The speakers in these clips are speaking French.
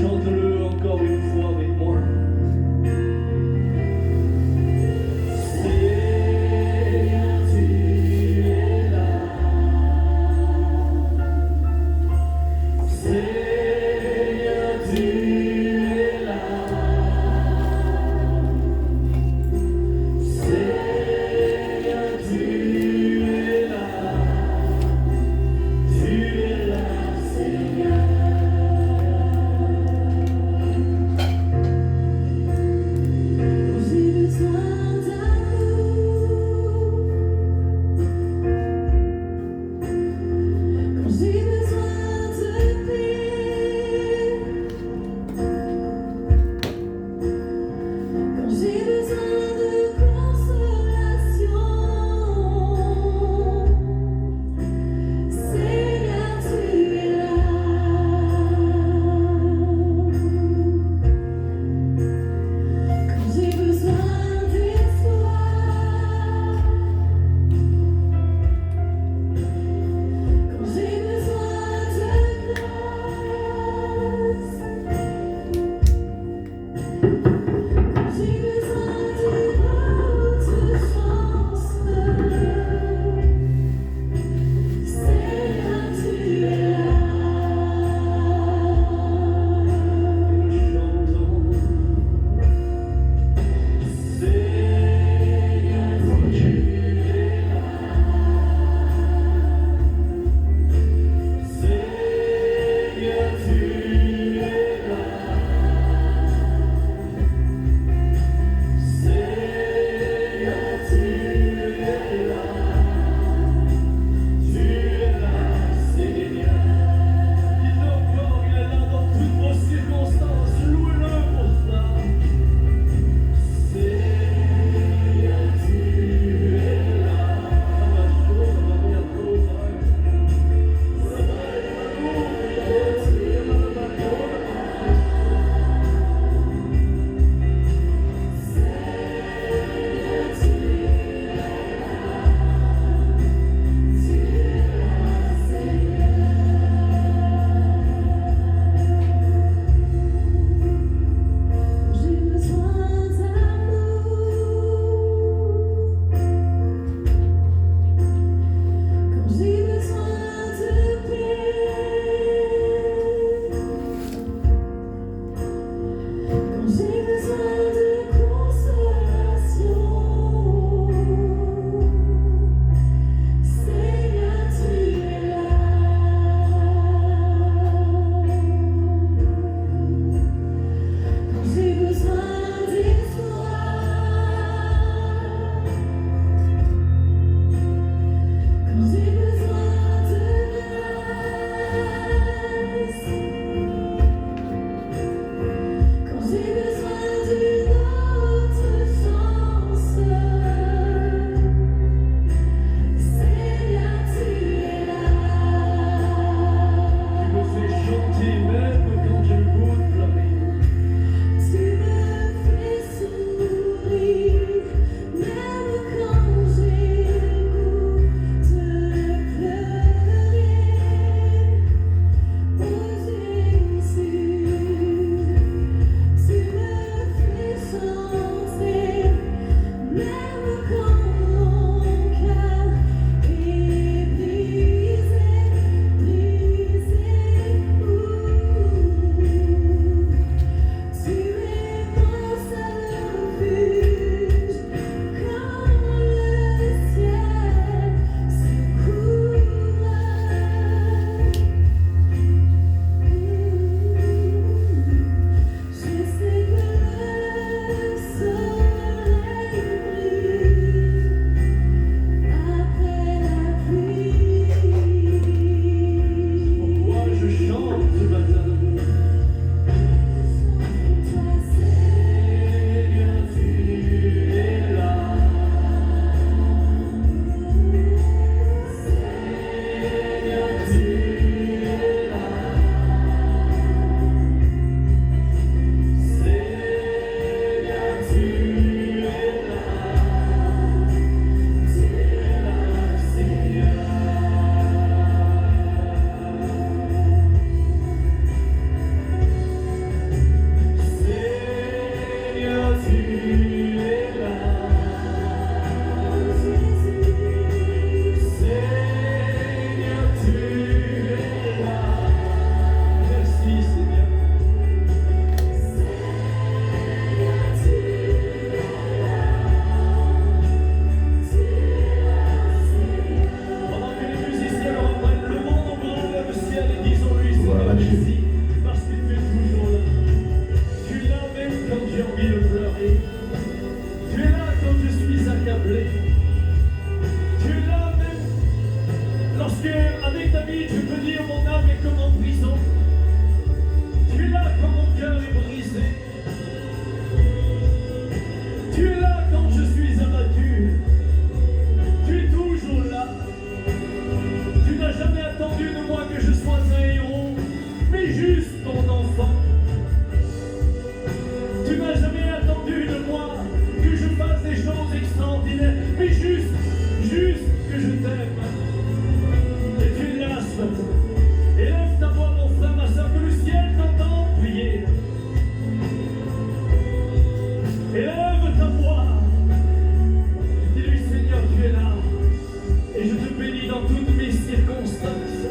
Chante-le encore une fois avec moi. Seigneur, tu es là. Seigneur, tu es là. Seigneur, tu es là. Tu es là, Seigneur. J'ai besoin d'amour, quand j'ai besoin de paix, quand j'ai besoin de consolation, Seigneur, tu es là. Quand j'ai besoin d'espoir, quand j'ai besoin de grâce, quand j'ai besoin d'une autre chance, Seigneur, tu es là. J'ai besoin d'amour, quand j'ai besoin de paix, quand j'ai besoin de consolation, Seigneur, tu es là. Quand j'ai besoin d'espoir, quand j'ai besoin qu'avec David, je peux dire mon âme est comme en prison. Tu es là quand mon cœur est brisé. Tu es là quand je suis abattu. Tu es toujours là. Tu n'as jamais attendu de moi que je sois un héros, mais juste ton enfant. Tu n'as jamais attendu de moi que je fasse des choses extraordinaires, mais juste que je t'aime. Et tu es là ce matin. Élève ta voix, mon frère, ma soeur, que le ciel t'entende prier. Élève ta voix. Dis-lui, Seigneur, tu es là. Et je te bénis dans toutes mes circonstances.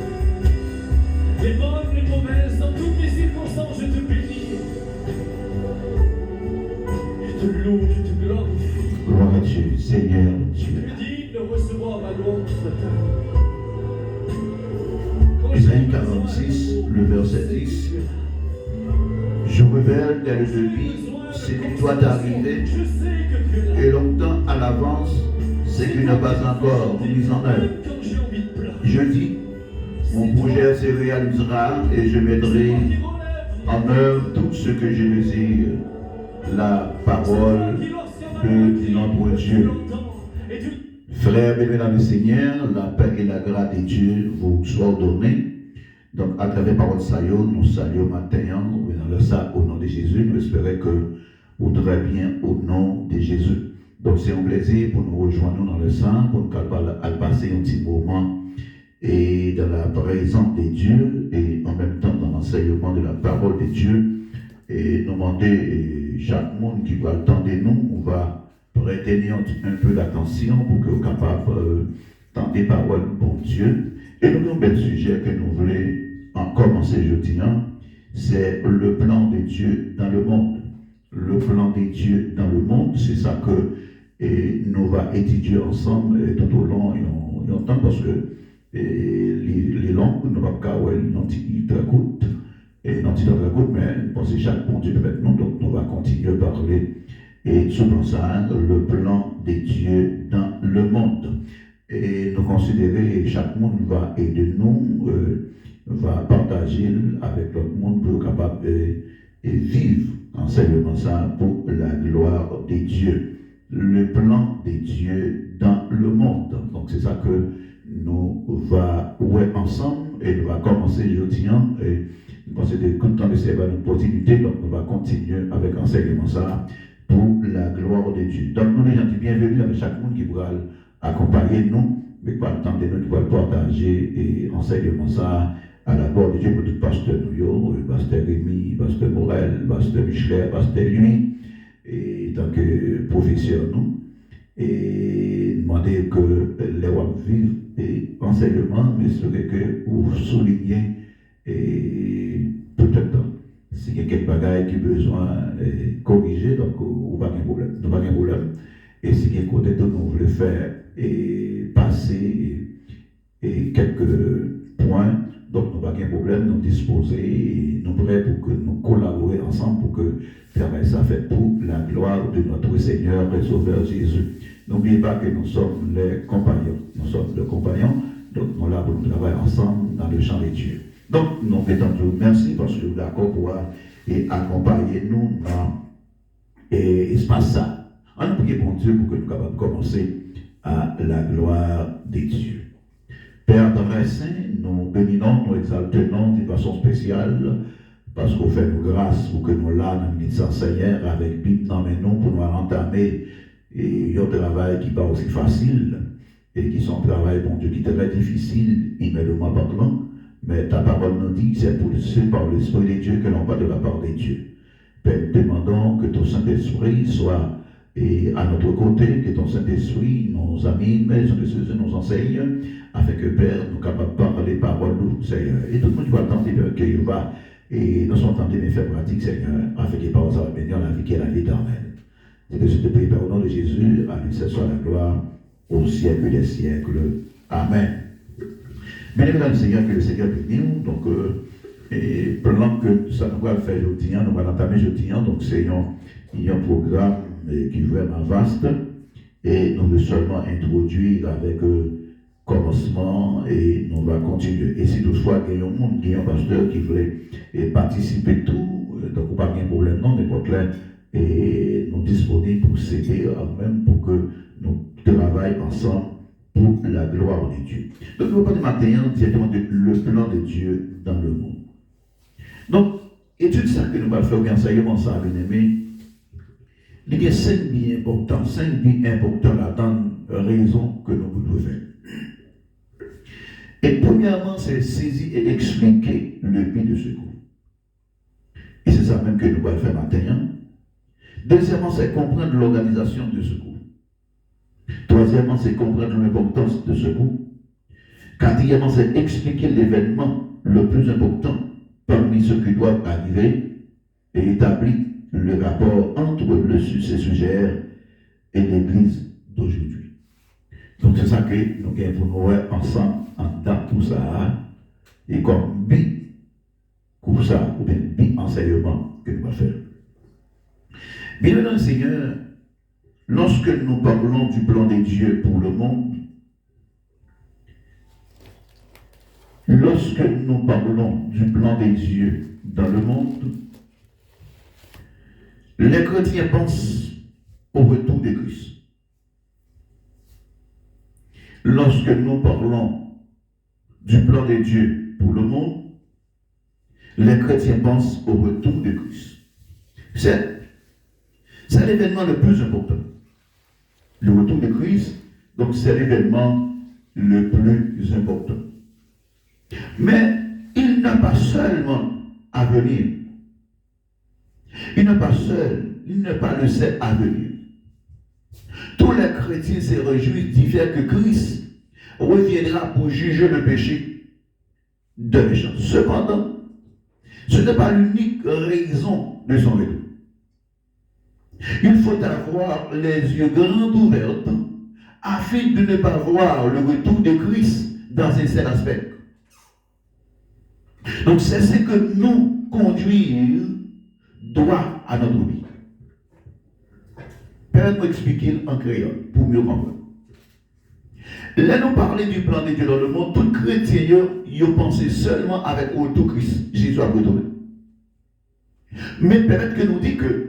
Les bonnes, les mauvaises, dans toutes mes circonstances, je te bénis. Je te loue, je te glorifie. Gloire à Dieu, Seigneur Tu Dieu. es digne de recevoir ma louange ce matin. Quand Isaïe je 46, le verset 10. Je révèle dès le début ce qui doit arriver je sais que tu es là. et longtemps à l'avance ce qui n'est pas encore mis en œuvre. Même quand j'ai envie de pleurer. Je dis, mon projet se réalisera et je mettrai en œuvre tout ce que je désire. La parole de notre Dieu. Frères bien dans le Seigneur, la paix et la grâce de Dieu vous soient données. Donc, à travers parole Sayo, nous saluons matin, nous venons ça au nom de Jésus. Nous espérons que vous très bien au nom de Jésus. Donc, c'est un plaisir pour nous rejoindre dans le sang, pour nous passer un petit moment et dans la présence de Dieu et en même temps dans l'enseignement de la parole de Dieu. Et nous demander chaque monde qui va attendre nous, on va prêter un peu d'attention pour que vous soyez capable d'entendre les paroles de bon Dieu. Et le nouvel sujet que nous voulons en commencer aujourd'hui, c'est le plan de Dieu dans le monde. Le plan de Dieu dans le monde, c'est ça que nous allons étudier ensemble tout au long et temps parce que les langues, nous ne pouvons pas avoir une très courte, mais parce que chaque bon Dieu peut mettre nous, donc nous allons continuer à parler. Et selon ça, le plan de Dieu dans le monde. Et nous considérer chaque monde va aider nous, va partager avec l'autre monde pour être capable de vivre enseignement ça pour la gloire de Dieu. Le plan de Dieu dans le monde. Donc c'est ça que nous va ensemble et nous va commencer aujourd'hui. Et nous pensons que tout le temps de c'est une opportunité, donc nous va continuer avec enseignement ça pour la gloire de Dieu. Donc nous les gens bienvenus avec chaque monde qui pourra accompagner nous, mais pas le temps de nous pouvoir partager et enseignement ça à la gloire de Dieu pour tout pasteur nous, pasteur Rémi, pasteur Morel, pasteur Michelet, pasteur lui, et tant que professeur nous, et demander que les rois vivent et enseignement, mais serait que vous soulignez et peut-être s'il y a quelques bagages qui ont besoin de corriger, donc on va pas de problème. Nous pas de problème. Et si il y a côté de nous voulons faire et passer et quelques points, donc nous pas de problème, nous disposer, nous prêts pour que nous collaborer ensemble pour que le travail soit fait pour la gloire de notre Seigneur et Sauveur Jésus. N'oubliez pas que nous sommes les compagnons. Nous sommes les compagnons, donc nous sommes là pour nous travailler ensemble dans le champ de Dieu. Donc, nous mettons Dieu merci parce que vous êtes d'accord pour accompagner nous dans l'espace ça. On prie pour Dieu pour que nous soyons capables de commencer à la gloire de Dieu. Père très saint, nous bénissons, nous exaltons de façon spéciale parce qu'on fait nous grâce pour que nous là dans le ministère Seigneur avec Bible dans mes noms pour nous entamer et un travail qui n'est pas aussi facile et qui sont un travail, bon Dieu, qui est très difficile, immédiatement parlant. Mais ta parole nous dit que c'est pour ceux par l'Esprit de Dieu que l'on va de la part de Dieu. Père, nous demandons que ton Saint-Esprit soit à notre côté, que ton Saint-Esprit nous anime, nous enseigne, afin que Père, nous capables de parler les paroles du Seigneur. Et tout le monde va attendre qu'il va, et nous sommes tentés de faire pratique, Seigneur, afin que les paroles soient bénies en la vie qui est la vie éternelle. C'est que je te prie, Père, au nom de Jésus, à lui, ce soit la gloire au siècle des siècles. Amen. Mesdames et Seigneur, que le Seigneur bénisse nous. Donc, pendant que ça nous va faire aujourd'hui, nous allons entamer aujourd'hui. Donc, c'est un programme qui est vraiment vaste. Et nous voulons seulement introduire avec commencement et nous continuer. Et si toutefois, il y a un monde, il y a un pasteur qui voulait participer de tout, donc on n'a pas de problème, non, n'importe là, et nous disponibles pour s'aider, même pour que nous travaillions ensemble pour la gloire de Dieu. Donc, nous allons parler maintenant directement le plan de Dieu dans le monde. Donc, étude ça que nous allons faire, ou enseignement ça, bien aimé, il y a 5 biens importants là-dedans, raisons que nous pouvons faire. Et premièrement, c'est saisir et expliquer le but de secours. Et c'est ça même que nous allons faire maintenant. Deuxièmement, c'est comprendre l'organisation de secours. Troisièmement, c'est comprendre l'importance de secours. Quatrièmement, c'est expliquer l'événement le plus important parmi ceux qui doivent arriver et établir le rapport entre ces sujets et l'Église d'aujourd'hui. Donc c'est ça que nous allons pour nous ensemble dans tout ça et comme pour ça, ou bien enseignement que nous allons faire. Bien, Seigneur, lorsque nous parlons du plan de Dieu pour le monde, lorsque nous parlons du plan de Dieu dans le monde, les chrétiens pensent au retour de Christ. Lorsque nous parlons du plan de Dieu pour le monde, les chrétiens pensent au retour de Christ. C'est l'événement le plus important. Le retour de Christ, donc c'est l'événement le plus important. Mais il n'a pas seulement à venir. Il n'est pas seul, il n'est pas le seul à venir. Tous les chrétiens se réjouissent du fait que Christ reviendra pour juger le péché de méchants. Cependant, ce n'est pas l'unique raison de son retour. Il faut avoir les yeux grands ouverts afin de ne pas voir le retour de Christ dans un seul aspect. Donc c'est ce que nous conduire doit à notre vie. Permettez-moi d'expliquer en créole pour mieux comprendre. Là, nous parlons du plan de Dieu dans le monde. Tout chrétien, ils pensent seulement avec le retour de Christ. Jésus a retourné. Mais peut-être que nous dit que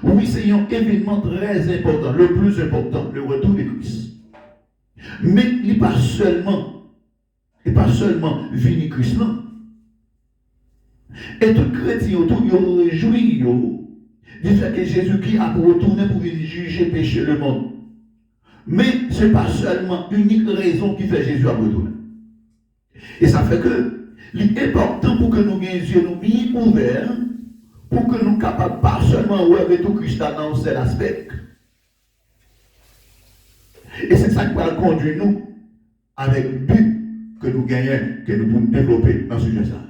oui, c'est un événement très important, le plus important, le retour de Christ. Mais il n'est pas seulement venir Christ là. Et tout chrétien autour, il réjouit du fait que Jésus-Christ a retourné pour venir juger péché le monde. Mais ce n'est pas seulement unique raison qui fait Jésus à retourner. Et ça fait que l'important pour que nous ayons les yeux bien ouverts, pour que nous soyons capables pas seulement de voir tout Christ dans un seul aspect. Et c'est ça qui va conduire nous avec le but que nous gagnons, que nous pouvons développer dans ce sujet-là.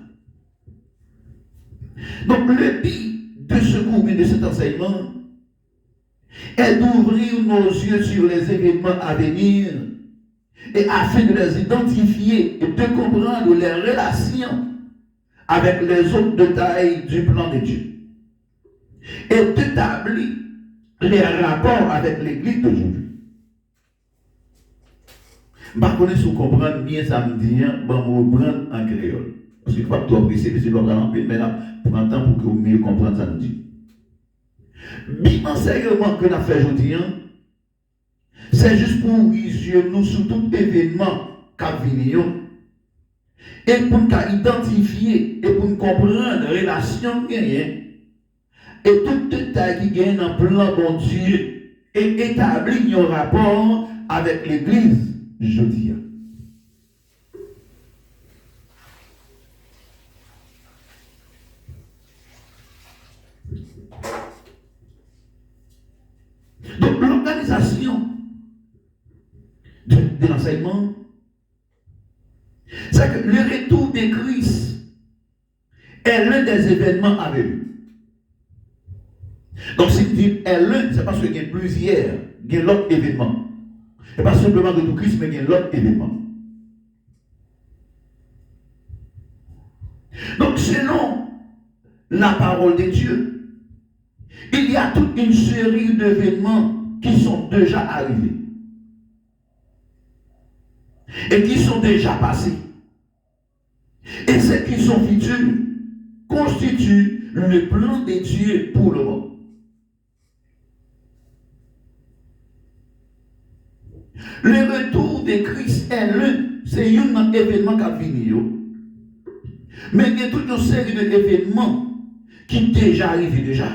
Donc le but de ce cours et de cet enseignement est d'ouvrir nos yeux sur les événements à venir et afin de les identifier et de comprendre les relations avec les autres détails du plan de Dieu et d'établir les rapports avec l'Église d'aujourd'hui. Je ne sais pas si vous comprenez bien ça me dit, je vais reprendre en créole. Parce que je ne vais pas tout apprécier, mais je vais prendre en paix, mais là, pour un temps pour que vous mieux compreniez ça me dit. Bien enseignement que nous avons fait aujourd'hui, c'est juste pour ouvrir nous sur tout événement qui vient et pour nous identifier et pour nous comprendre la relation qui est et tout détail qui gagne dans le plan de Dieu et établir un rapport avec l'Église aujourd'hui. Donc l'organisation de l'enseignement, c'est que le retour de Christ est l'un des événements à venir. Donc si tu dis est l'un, c'est parce qu'il y a plusieurs, il y a l'autre événement. Ce n'est pas simplement le retour de Christ, mais il y a l'autre événement. Donc selon la parole de Dieu, il y a toute une série d'événements qui sont déjà arrivés et qui sont déjà passés. Et ceux qui sont futurs constituent le plan de Dieu pour le monde. Le retour de Christ est c'est un événement qui a fini. Mais il y a toute une série d'événements qui déjà arrivés déjà,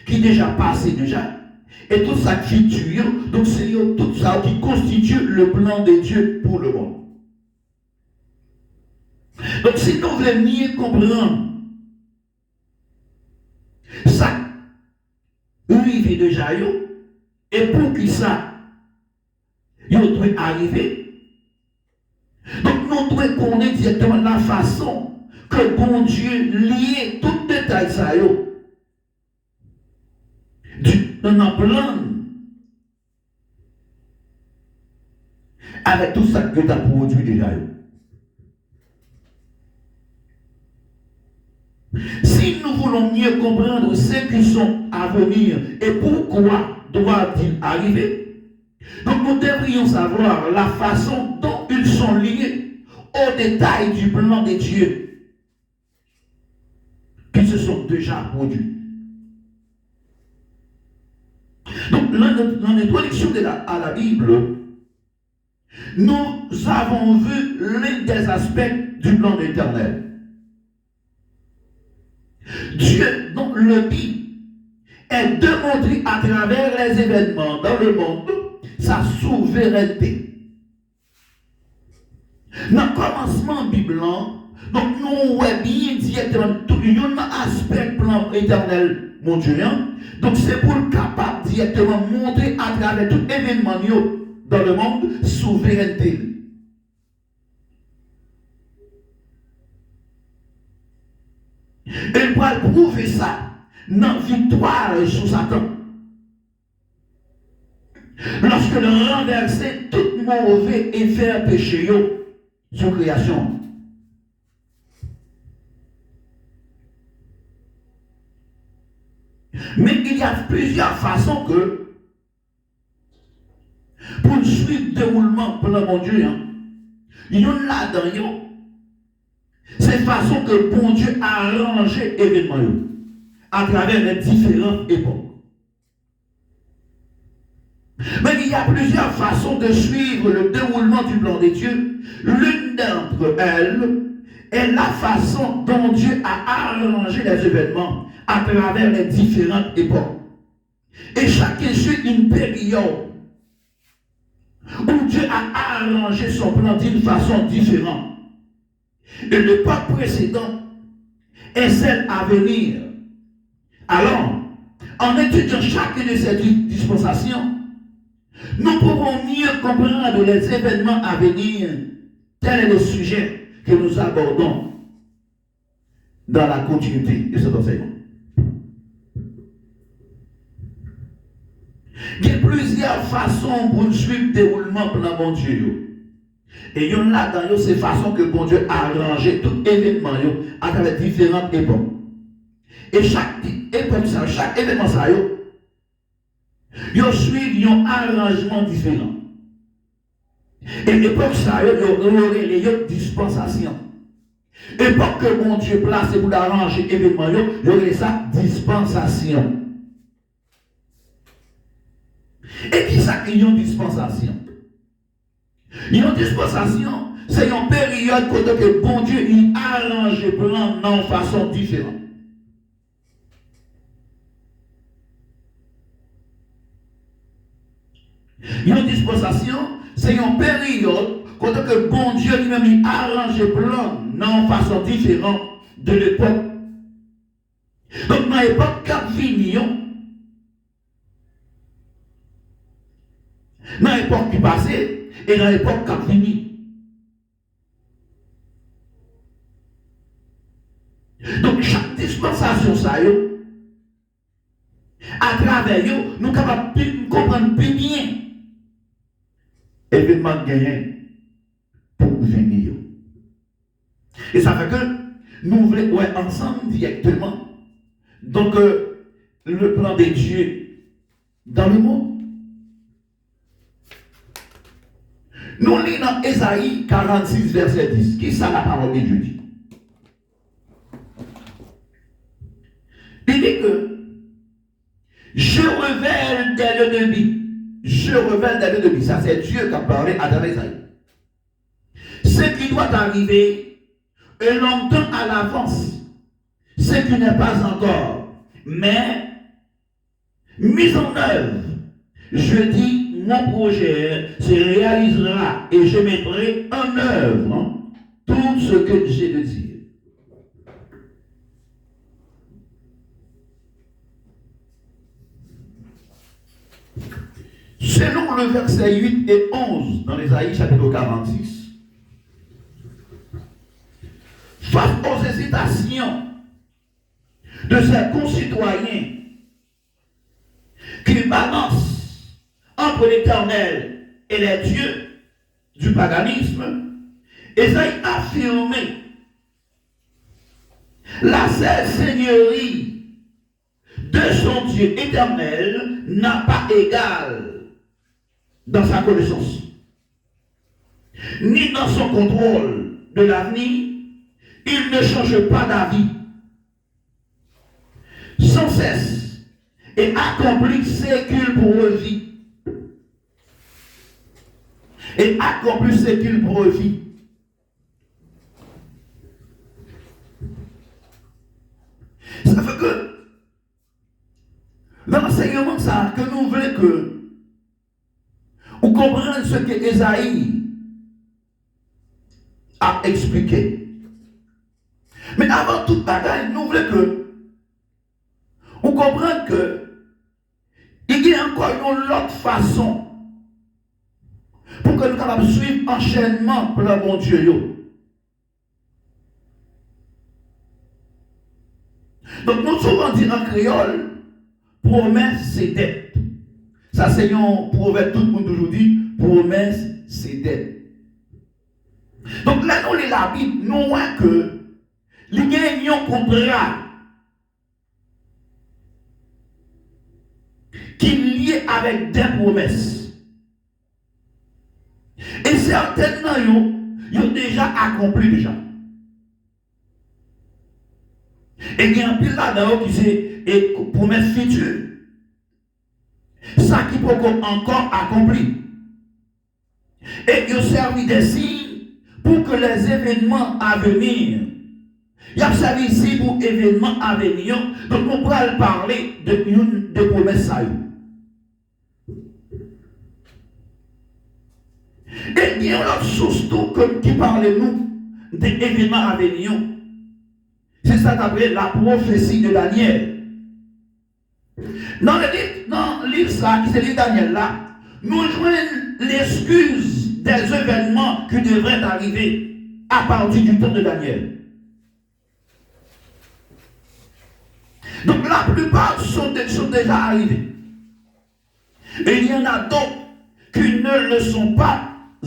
qui déjà passé déjà. Et tout ça futur, donc c'est tout ça qui constitue le plan de Dieu pour le monde. Donc si nous voulons mieux comprendre ça, arrivé déjà, et pour qui ça, il doit arriver. Donc nous devons connaître directement la façon que bon Dieu lie tout détail ça, dans un plan avec tout ça que tu as produit déjà. Si nous voulons mieux comprendre ce qui sont à venir et pourquoi doit-il arriver, donc nous devrions savoir la façon dont ils sont liés aux détails du plan de Dieu qui se sont déjà produits. Donc, dans l'introduction à la Bible, nous avons vu l'un des aspects du plan éternel. Dieu, donc le but, est de montrer à travers les événements dans le monde sa souveraineté. Dans le commencement biblique, donc nous voyons bien directement tout un aspect plan éternel, mon Dieu. Donc c'est pour le capable directement montrer à travers tout événement dans le monde souveraineté. Et pour prouver ça, dans victoire sur Satan. Lorsque le renverser tout mauvais effet péché sur création. Mais il y a plusieurs façons que pour suivre le déroulement pour le bon Dieu, il y en a là-dedans. C'est façon que bon Dieu a arrangé l'événement à travers les différentes époques. Mais il y a plusieurs façons de suivre le déroulement du plan de Dieu. L'une d'entre elles est la façon dont Dieu a arrangé les événements à travers les différentes époques. Et chacun suit une période où Dieu a arrangé son plan d'une façon différente. Et l'époque précédente est celle à venir. Alors, en étudiant chacune de ces dispensations, nous pourrons mieux comprendre les événements à venir. Tel est le sujet que nous abordons dans la continuité de cet enseignement. Il y a plusieurs façons pour suivre le déroulement de mon Dieu. Et il y en a dans ces façons que bon Dieu a arrangé tout événement à travers différentes époques. Et chaque époque, chaque événement, ils suivent un arrangement différent. Et l'époque, il y aurait les dispensations. L'époque que mon Dieu place pour arranger l'événement, il y aurait ça dispensation. Et qui ça qui est une dispensation? Une dispensation, c'est une période où que bon Dieu il arrange le plan de façon différente. Une dispensation, c'est une période où que bon Dieu lui-même il arrange le plan de façon différente de l'époque. Donc dans l'époque cap fini, dans l'époque qui passait, et dans l'époque qui a fini. Donc chaque dispensation, ça à travers eux, nous sommes capables de comprendre plus bien l'événement gagné pour venir. Et ça fait que nous voulons ensemble directement donc le plan de Dieu dans le monde. Nous lisons dans Ésaïe 46, verset 10. Qui ça la parole de Dieu dit? Il dit que je révèle des ennemis. Je révèle des ennemis. Ça, c'est Dieu qui a parlé à travers Isaïe. Ce qui doit arriver est longtemps à l'avance. Ce qui n'est pas encore. Mais mise en œuvre. Je dis, mon projet se réalisera et je mettrai en œuvre tout ce que j'ai de dire. Selon le verset 8 et 11 dans l'Ésaïe chapitre 46, face aux hésitations de ses concitoyens qui balancent entre l'Éternel et les dieux du paganisme, Ésaïe a affirmé la seule seigneurie de son Dieu éternel n'a pas égal dans sa connaissance, ni dans son contrôle de l'avenir. Il ne change pas d'avis. Sans cesse et accomplit ce qu'il profite. Et accomplit ce qu'il profite. Ça fait que l'enseignement ça que nous voulons que vous compreniez ce que Ésaïe a expliqué. Mais avant toute bagaille, nous voulons que vous compreniez que il y a encore une autre façon pour que nous puissions suivre l'enchaînement pour le bon Dieu. Donc nous souvent dit en créole, promesse c'est dette. Ça c'est un proverbe tout le monde aujourd'hui, promesse c'est dette. Donc là nous lit la Bible, nous voyons que il y a un contrat qui est lié avec des promesses. Et certainement, ils ont déjà accompli déjà. Et il y a un pile là-dedans qui c'est promesse future. Ça qui peut encore accompli. Et ils ont servi des signes pour que les événements à venir. Il y a servi ici pour événements à venir. Donc on pourra parler de promesses à eux. Et il y a une autre source qui parle nous des événements à venir. C'est ça qu'on appelle la prophétie de Daniel. Dans le livre ça, qui c'est le livre Daniel là, nous joignons l'excuse des événements qui devraient arriver à partir du temps de Daniel. Donc la plupart sont déjà arrivés. Et il y en a d'autres qui ne le sont pas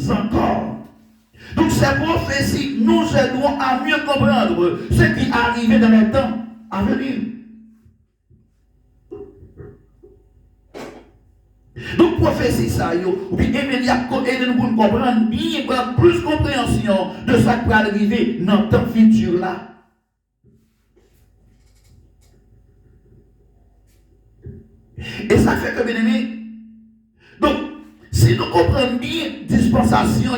encore. Donc ces prophéties nous aideront à mieux comprendre ce qui est arrivé dans les temps à venir. Donc prophétie ça, ou bien Emilia aide nous pour comprendre bien, pour plus compréhension de ce qui va arriver dans le temps futur là. Et ça fait que, bien aimé, donc, si nous comprenons bien dispensation,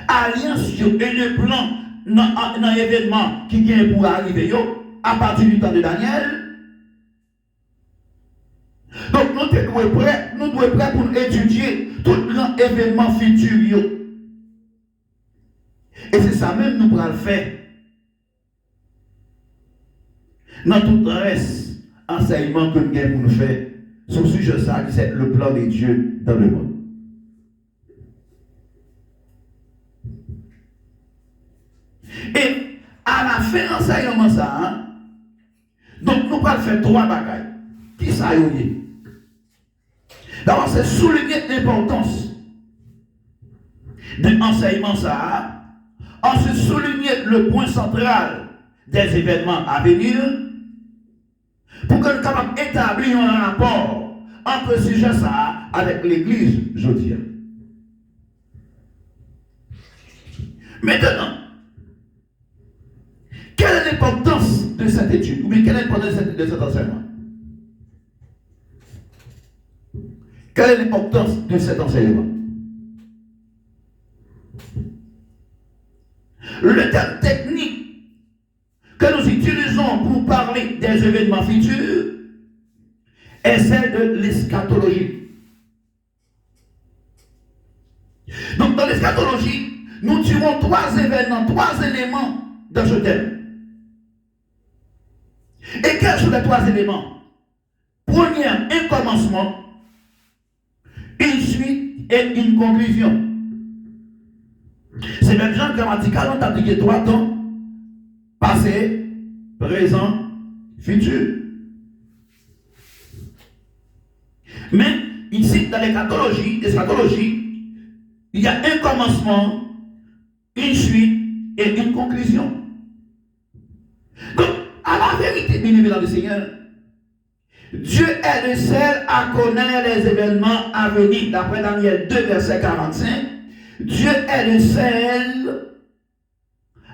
alliance et le plan dans l'événement qui vient pour arriver à partir du temps de Daniel, donc nous devons prêts pour étudier tout grand événement futur. Et c'est ça même nous pourrons le faire. Dans tout le reste, enseignement que nous avons pour nous faire sur ce sujet ça, c'est le plan de Dieu dans le monde. Et à la fin d'enseignement ça, donc nous allons faire trois bagailles. Qui ça y est? D'abord, c'est souligner l'importance de l'enseignement ça. Ensuite, souligner le point central des événements à venir. Pour que nous soyons capables d'établir un rapport entre ce sujet ça avec l'église, je dis. Maintenant, quelle est l'importance de cet étude, ou bien quelle est l'importance de cet enseignement? Quelle est l'importance de cet enseignement? Le terme technique que nous utilisons pour parler des événements futurs est celle de l'eschatologie. Donc dans l'eschatologie, nous tirons trois événements, trois éléments dans ce thème. Et quels sont les trois éléments? Premier, un commencement, une suite et une conclusion. C'est même genre grammatical, on t'a dit trois temps: passé, présent, futur. Mais ici, dans l'eschatologie, il y a un commencement, une suite et une conclusion. Donc, à la vérité, bien aimé dans le Seigneur, Dieu est le seul à connaître les événements à venir. D'après Daniel 2, verset 45, Dieu est le seul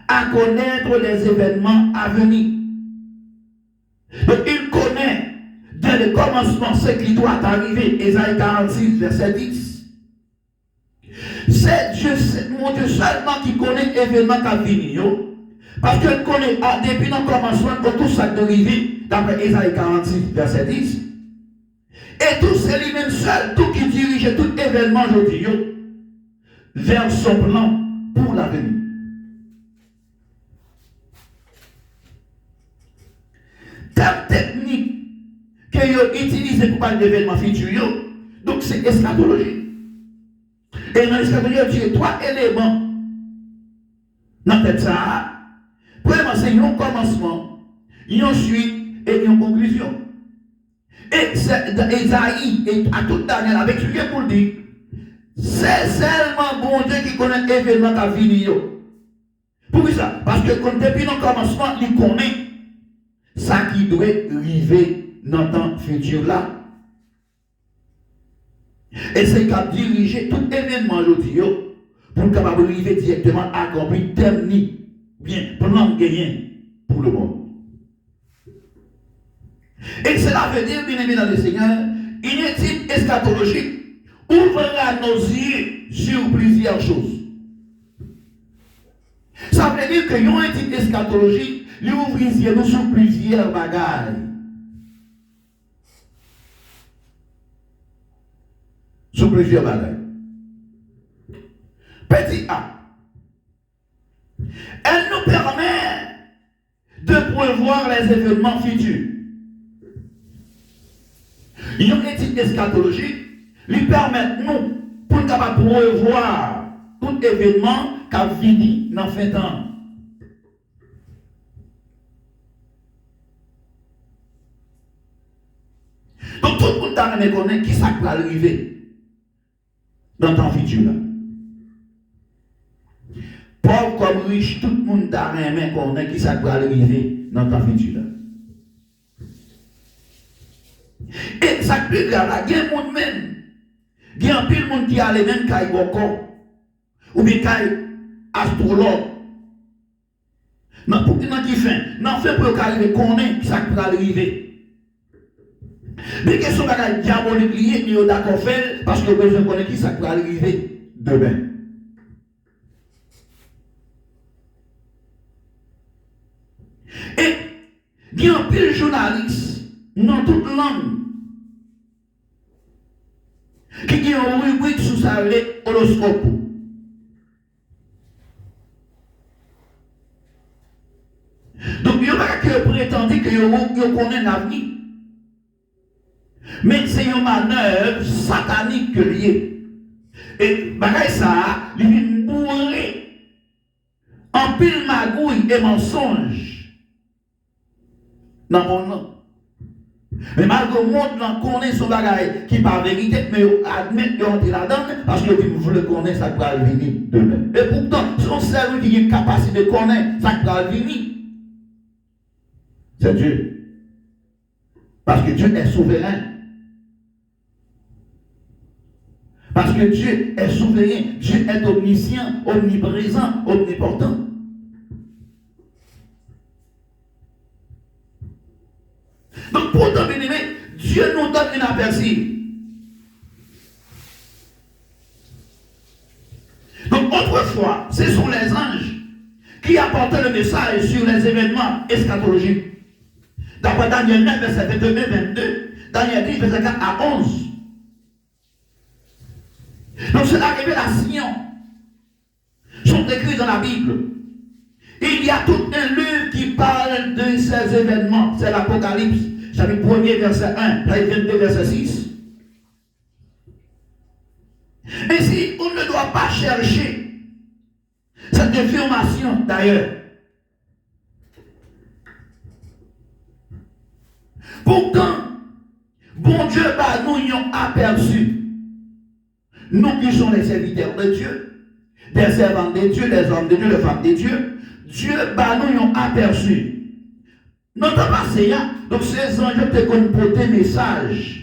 à connaître les événements à venir. Donc, il connaît dès le commencement ce qui doit arriver. Ésaïe 46, verset 10. C'est Dieu, mon Dieu seulement qui connaît l'événement qui va venir. Parce qu'il connaît depuis le commencement que tout ça doit arriver, d'après Ésaïe 46, verset 10. Et tout c'est lui-même seul, tout qui dirige tout événement aujourd'hui vers son plan pour l'avenir. Terme technique que vous utilisez pour parler d'événements futurs, donc c'est eschatologie. Et dans l'eschatologie, il y a trois éléments dans la tête ça. Premièrement, c'est un commencement, une suite et une conclusion. Et Esaïe et à toute Daniel avec Julien pour dire, c'est seulement bon Dieu qui connaît l'événement qui a fini. Pourquoi ça? Parce que depuis le commencement, il connaît ça qui doit arriver dans le temps futur là. Et c'est qu'à diriger tout événement aujourd'hui pour capable arriver directement à accomplir terminer bien plan gagné pour le monde. Et cela veut dire, bien aimé dans le Seigneur, une étude eschatologique ouvrira nos yeux sur plusieurs choses. Ça veut dire que une étude eschatologique lui ouvre les yeux sur plusieurs bagages. Sur plusieurs bagages. Petit A. Elle nous permet de prévoir les événements futurs. Une étude eschatologique lui permet, nous, pour nous prévoir tout événement qui a fini dans 20 ans. Donc tout le monde a connaît qui ça peut arriver dans le temps futur là. Pauvre comme riche, tout le monde a connaît qui ça peut arriver dans le temps futur là. Et ça plus grave là, il y a un monde même, il y a un pile monde qui a les mêmes cailles ou bien cailles astrologue. Non, pour qui fait? Non, fait pour qu'arriver connaît qui ça peut arriver. Mais que ce bagage diabolique lié, il est d'accord faire parce que vous besoin de connaître qui ça peut arriver demain. Et il y a un pile journaliste dans toute langue qui a une rubrique sous sa horoscope. Donc, il y a pas que prétendre que vous connaissez l'avenir. Mais c'est une manœuvre satanique que liée. Et bagay ça, il vient bourrer en pile magouille et mensonge dans mon nom. Mais malgré le monde connaît son bagay qui par vérité, mais admet qu'on est là-dedans parce que vous voulez connaître ça qui va venir demain. Et pourtant, son cerveau qui a une capacité de connaître ça qui va venir. C'est Dieu. Parce que Dieu est souverain. Parce que Dieu est souverain. Dieu est omniscient, omniprésent, omnipotent. Donc, pourtant, bien aimé, Dieu nous donne un aperçu. Donc, autrefois, ce sont les anges qui apportaient le message sur les événements eschatologiques. D'après Daniel 9, verset 22 et 22, Daniel 10, verset 4 à 11. Donc, c'est la révélation sont écrits dans la Bible. Il y a tout un livre qui parle de ces événements. C'est l'Apocalypse, chapitre 1er, verset 1, chapitre 22, verset 6. Ainsi, on ne doit pas chercher cette information d'ailleurs. Pourtant, bon Dieu, nous y avons aperçu. Nous qui sommes les serviteurs de Dieu, des servants de Dieu, des hommes de Dieu, des femmes de Dieu, Dieu, nous y avons aperçu. Notre passé, donc ces anges te connaissent des messages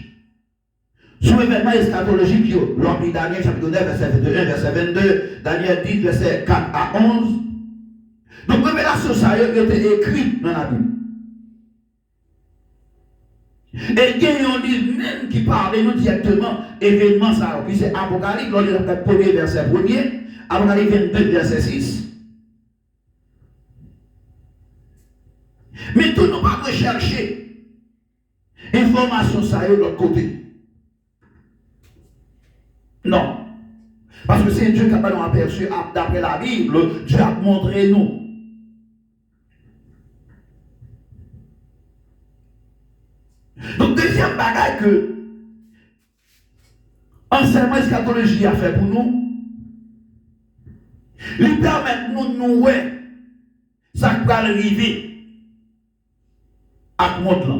sur l'événement eschatologique, l'homme Daniel, chapitre 9, verset 21, verset 22, Daniel 10, verset 4 à 11. Donc, révélation, ça a été écrit dans la Bible. Et il y a un livre même qui parle nous directement événement ça, puis c'est Apocalypse, le 1er verset 1er, Apocalypse 22 verset 6. Mais tout nous pas rechercher information ça de l'autre côté. Non. Parce que c'est Dieu qui a nous aperçu d'après la Bible, Dieu a montré nous. Donc, deuxième bagage que l'enseignement eschatologie a fait pour nous, lui permet de nous ouais, ça va arriver à ce monde-là.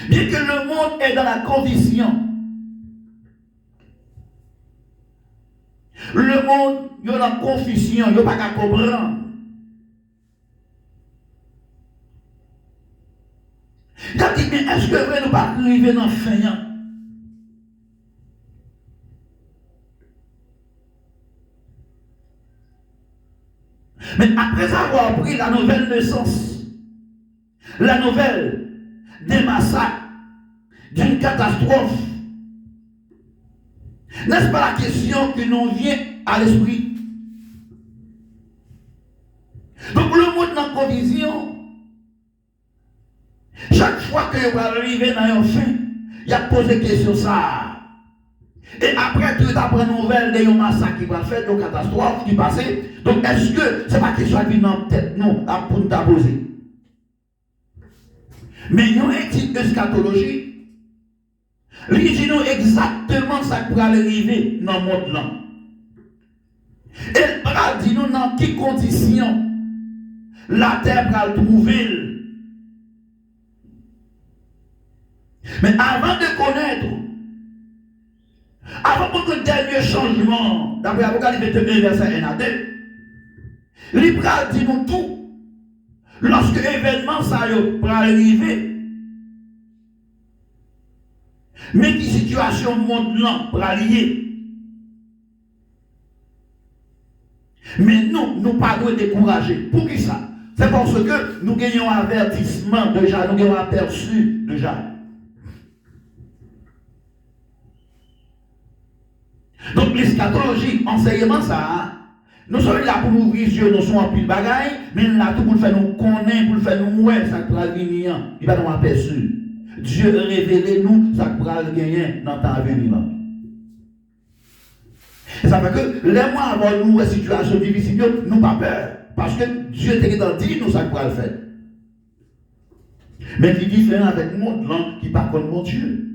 Bien que le monde est dans la condition, le monde est dans la confusion, il n'y a pas qu'à comprendre. Il a dit, mais est-ce que vrai nous pas arriver dans le fin? Mais après avoir pris la nouvelle naissance, la nouvelle des massacres, d'une catastrophe, n'est-ce pas la question qui nous vient à l'esprit? Donc le monde dans la condition, chaque fois que vous arrivez dans un fin, il a posé question ça. Et après, tu apprends une nouvelle de un massacre qui va faire, de catastrophe qui passe. Donc, est-ce que ce n'est pas question qui vient dans la tête, non, pour nous poser? Mais il y a une étude eschatologie. Il dit nous exactement ça qui va arriver dans le monde là. Et il dit nous dans quelles conditions la terre va le trouver. Mais avant de connaître, avant que le dernier changement, d'après Apocalypse 21, verset 1 à 2, l'Ibral dit nous tout. Lorsque l'événement ça va arriver, mais qui situation monde là pour allier. Mais nous pas de décourager. Pour qui ça? C'est parce que nous gagnons un avertissement déjà, nous gagnons un aperçu déjà. Donc l'eschatologie, enseignement ça, nous sommes là pour nous ouvrir les yeux, nous sommes en pile bagaille, mais là tout pour faire nous connaître, pour faire nous ouais, ça pourra venir, il va nous aperçu. Dieu révèle nous, ça pourra gagner dans le temps à venir. Et ça fait que les mois avant nous, une situation difficile, nous pas peur. Parce que Dieu t'a dit nous ça pourra le faire. Mais qui est différent avec le monde qui ne parle pas de mon Dieu.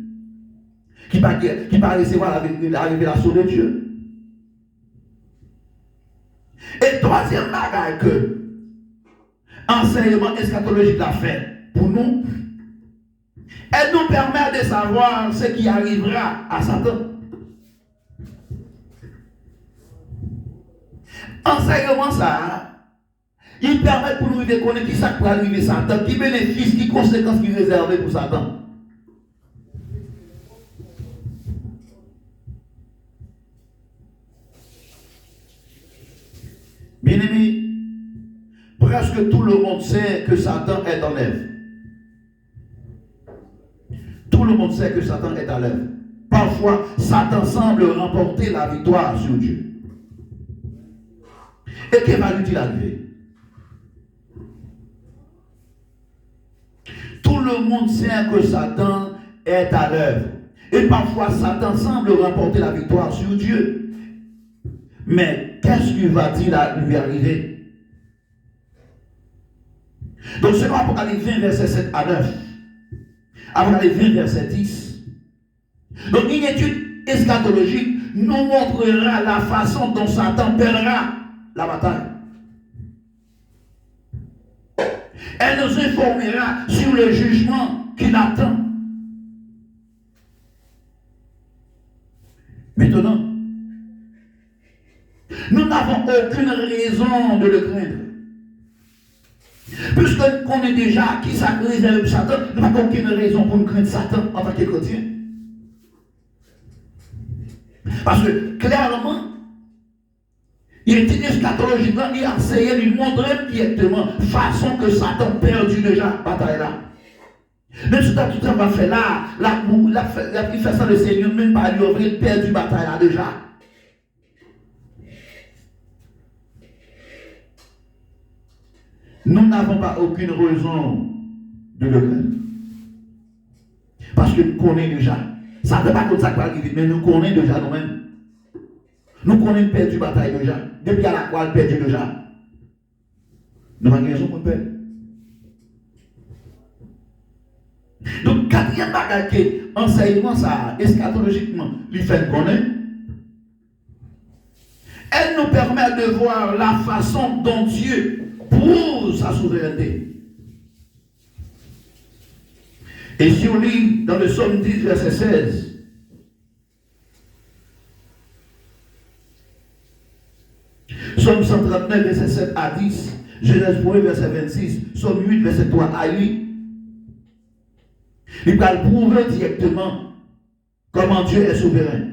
Qui va recevoir la révélation de Dieu. Et troisième bagage que enseignement eschatologique a fait pour nous, elle nous permet de savoir ce qui arrivera à Satan. Enseignement ça, il permet pour nous de connaître qui ça peut arriver Satan, qui bénéfice, qui conséquences qui réservées pour Satan. Bien-aimé, presque tout le monde sait que Satan est en œuvre. Tout le monde sait que Satan est à l'œuvre. Parfois, Satan semble remporter la victoire sur Dieu. Et que va lui-t-il arriver? Tout le monde sait que Satan est à l'œuvre. Et parfois, Satan semble remporter la victoire sur Dieu. Mais qu'est-ce qui va-t-il lui arriver? Donc, c'est Apocalypse 20, verset 7 à 9. Apocalypse 20, verset 10. Donc, une étude eschatologique nous montrera la façon dont Satan perdra la bataille. Elle nous informera sur le jugement qui l'attend. Maintenant, nous n'avons aucune raison de le craindre. Puisque qu'on est déjà qui s'accuse avec Satan, nous n'avons aucune raison pour nous craindre Satan en tant que chrétien. Parce que clairement, il était eschatologiquement, il a essayé de lui montrer directement façon que Satan perdu déjà la bataille là. Même si tout ça va faire là, il fait ça le Seigneur, même pas lui ouvrir, perdu la bataille là déjà. Nous n'avons pas aucune raison de le craindre. Parce que nous connaissons déjà. Ça ne veut pas que ça va arriver, mais nous connaissons déjà nous-mêmes. Nous connaissons perdu la bataille déjà. Depuis à la croix, perdu déjà. Nous n'avons pas raison pour perdre. Donc, quatrième bagage que enseignement ça, eschatologiquement, lui fait connaître, elle nous permet de voir la façon dont Dieu prouve sa souveraineté. Et si on lit dans le psaume 10, verset 16, Psaume 139, verset 7 à 10, Genèse 1, verset 26, Psaume 8, verset 3 à 8, il va prouver directement comment Dieu est souverain.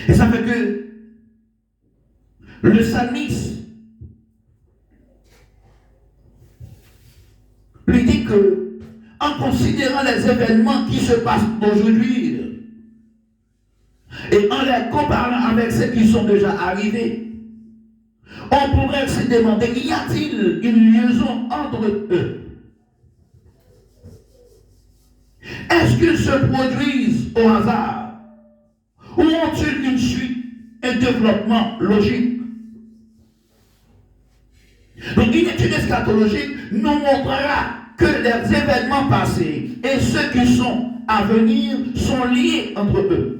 Et ça fait que le psalmiste lui dit que, en considérant les événements qui se passent aujourd'hui et en les comparant avec ceux qui sont déjà arrivés, on pourrait se demander, y a-t-il une liaison entre eux? Est-ce qu'ils se produisent au hasard? Ou ont-ils une suite, un développement logique? Donc une étude eschatologique nous montrera que les événements passés et ceux qui sont à venir sont liés entre eux.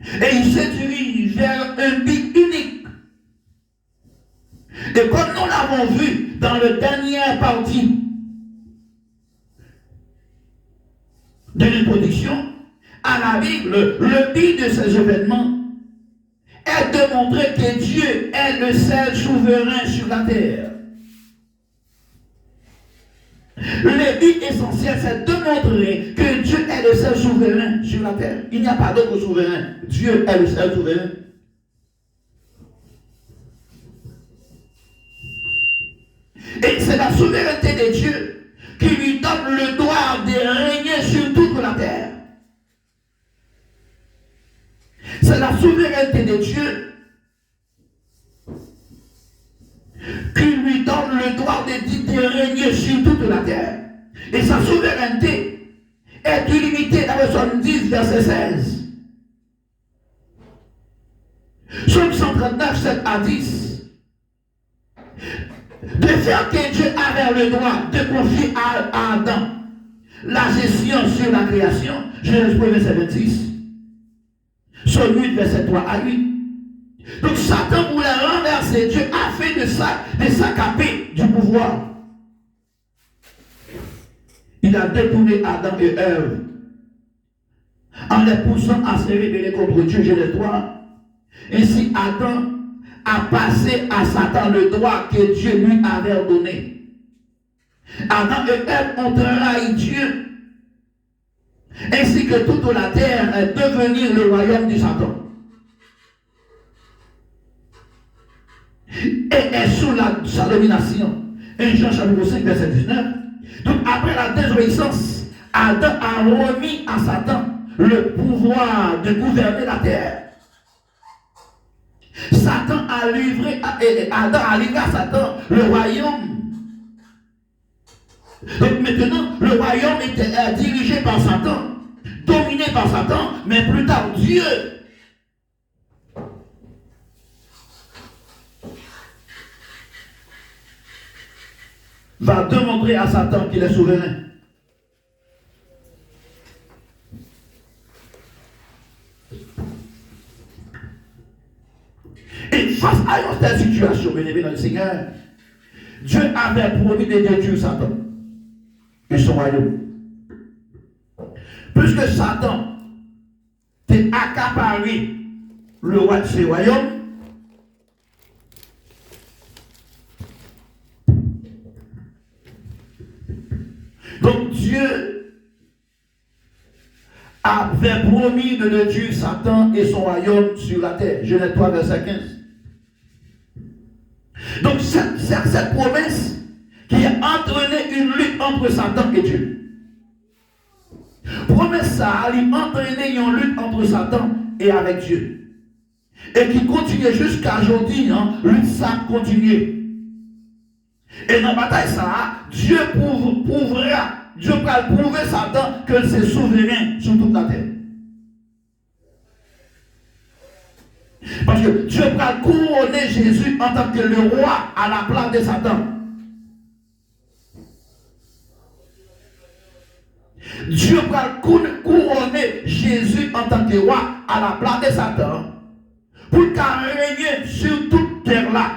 Et ils se dirigent vers un but unique. Et comme nous l'avons vu dans la dernière partie de l'introduction à la Bible, le but de ces événements est de montrer que Dieu est le seul souverain sur la terre. Le but essentiel, c'est de montrer que Dieu est le seul souverain sur la terre. Il n'y a pas d'autre souverain. Dieu est le seul souverain. Et c'est la souveraineté de Dieu qui lui donne le droit de régner sur toute la terre. C'est la souveraineté de Dieu qui lui donne le droit de régner sur toute la terre. Et sa souveraineté est illimitée dans le psaume 10, verset 16. Psaume 139, 7 à 10. De faire que Dieu avait le droit de confier à Adam la gestion sur la création. Genèse 1, verset 26. Psaume 8, verset 3 à 8. Donc Satan voulait renverser Dieu afin de s'accaper du pouvoir. Il a détourné Adam et Ève en les poussant à se rébeller contre Dieu. Genèse 3. Ainsi Adam a passé à Satan le droit que Dieu lui avait donné. Adam et Ève ont trahi Dieu, ainsi que toute la terre est devenue le royaume de Satan. et est sous sa domination. 1 Jean chapitre 5, verset 19. Donc après la désobéissance, Adam a remis à Satan le pouvoir de gouverner la terre. Adam a livré à Satan le royaume. Donc maintenant, le royaume était dirigé par Satan, dominé par Satan, mais plus tard Dieu va démontrer à Satan qu'il est souverain. Et face à une telle situation, bien aimé dans le Seigneur, Dieu avait promis de détruire Satan et son royaume. Puisque Satan t'est accaparé le roi de ce royaume, donc Dieu avait promis de détruire Satan et son royaume sur la terre. Genèse 3, verset 15. Donc cette promesse qui a entraîné une lutte entre Satan et Dieu. Promesse ça a entraîné une lutte entre Satan et avec Dieu. Et qui continue jusqu'à aujourd'hui, lutte ça continue. Et dans la bataille ça, Dieu va prouver Satan que c'est souverain sur toute la terre. Parce que Dieu va couronner Jésus en tant que le roi à la place de Satan. Dieu va couronner Jésus en tant que roi à la place de Satan pour qu'il règne sur toute terre là.